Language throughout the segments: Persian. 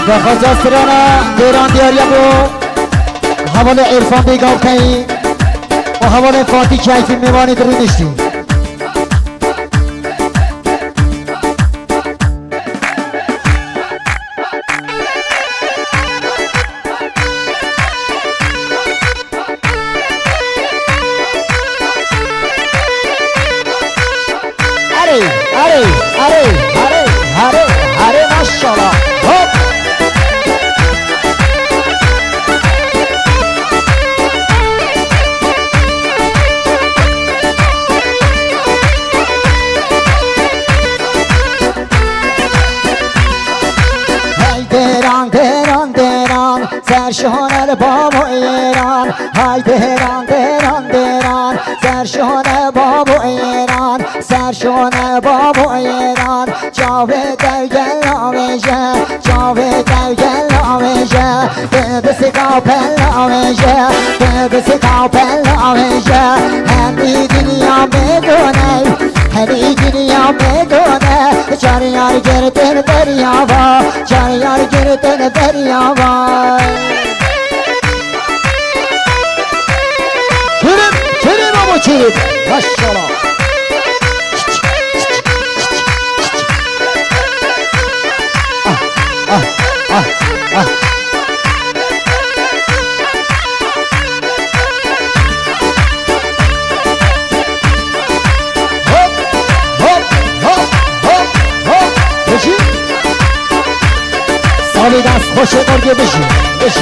بخاطر سرانا دیران دیاریا بو حوال عرفان بیگام کنی و حوال فاتی کیفی میوانی درو نشتی اره ماشاءالله هوب های دیران دیران دیران سرشون بابا ایران های دیران دیران دیران سرشون بابا ایران سرشون بابا ایران جاوید گل آمیشه جاوید گل آمیشه بسی کافل آمیشه بسی کافل آمیشه همی دنیا میدونه همی دنیا میدونه چار یار گردن دریا با چار یار گردن دریا با چریم بابا چریم ماشاءالله سالی دست خوش برگه بشی بشی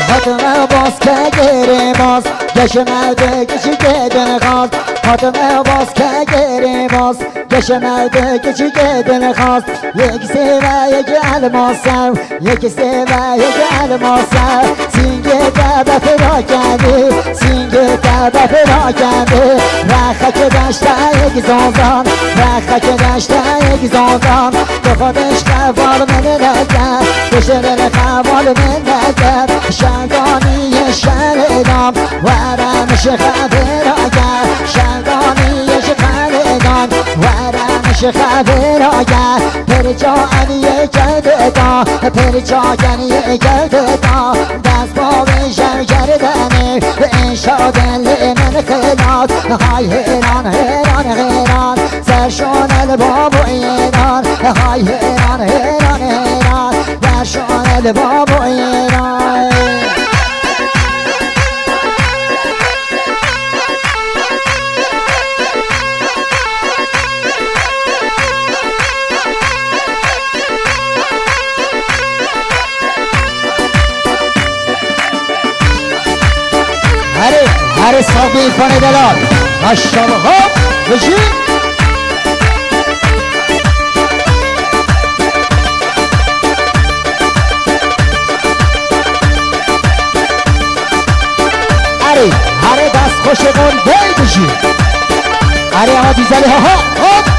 خاتمه باز که گره باز گشمرده کشی گدن خواست خاتمه باز که گره باز گشمرده کشی گدن خواست یک سیوه یک الماسم یک سیوه یک الماسم سینگه دبه فرا کرده سینگه دبه فرا کرده رخک دشته یک زازان رخک دشته یک زازان به خودش خوال من نکرد بشرن خوال من نکرد شنگانی شردام ورمش خبر آگر شنگانی شردام ورمش خبر آگر پرچانی کردگاه پرچانی کردگاه دست با بشم کردنه به انشا دل من خلاد های هیران هیران هیران سرشون الباب و ایران های هیران هیران هیران سرشون الباب و ایران هر صابی کنه دلال ماشاءالله هوب بشی هر دست خوش کن بی بشی عادی زلی ها هوب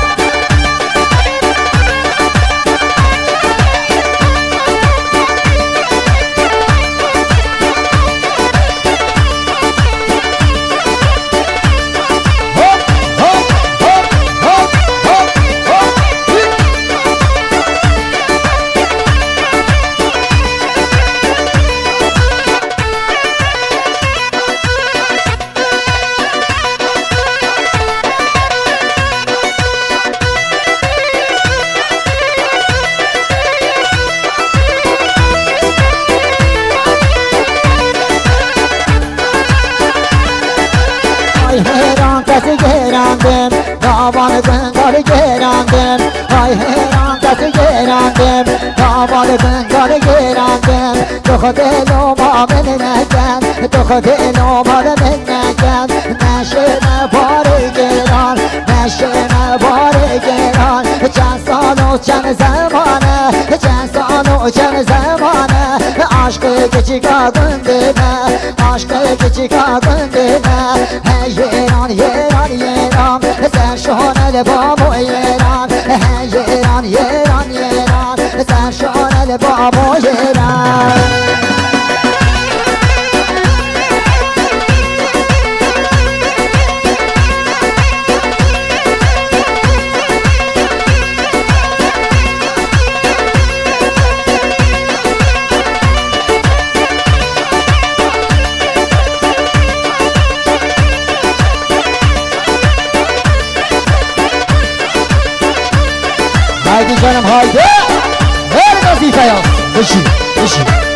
کسی گراندم داوان بنگال گراندم های هیران کسی گراندم داوان بنگال گراندم تو خود دلو ما من نکن تو خود دلو ما من نکن نشه نباره گران نشه نباره گران چند سال و چند زمانه چند سال و چند زمانه عشق که چیکار کنده نه عشق که چیکار کنده نه ایران ایران ایران سرشون بابا ایران ایران ایران ایران سرشون بابا ایران haydi. Her vazife yaz. Bışı, bışı.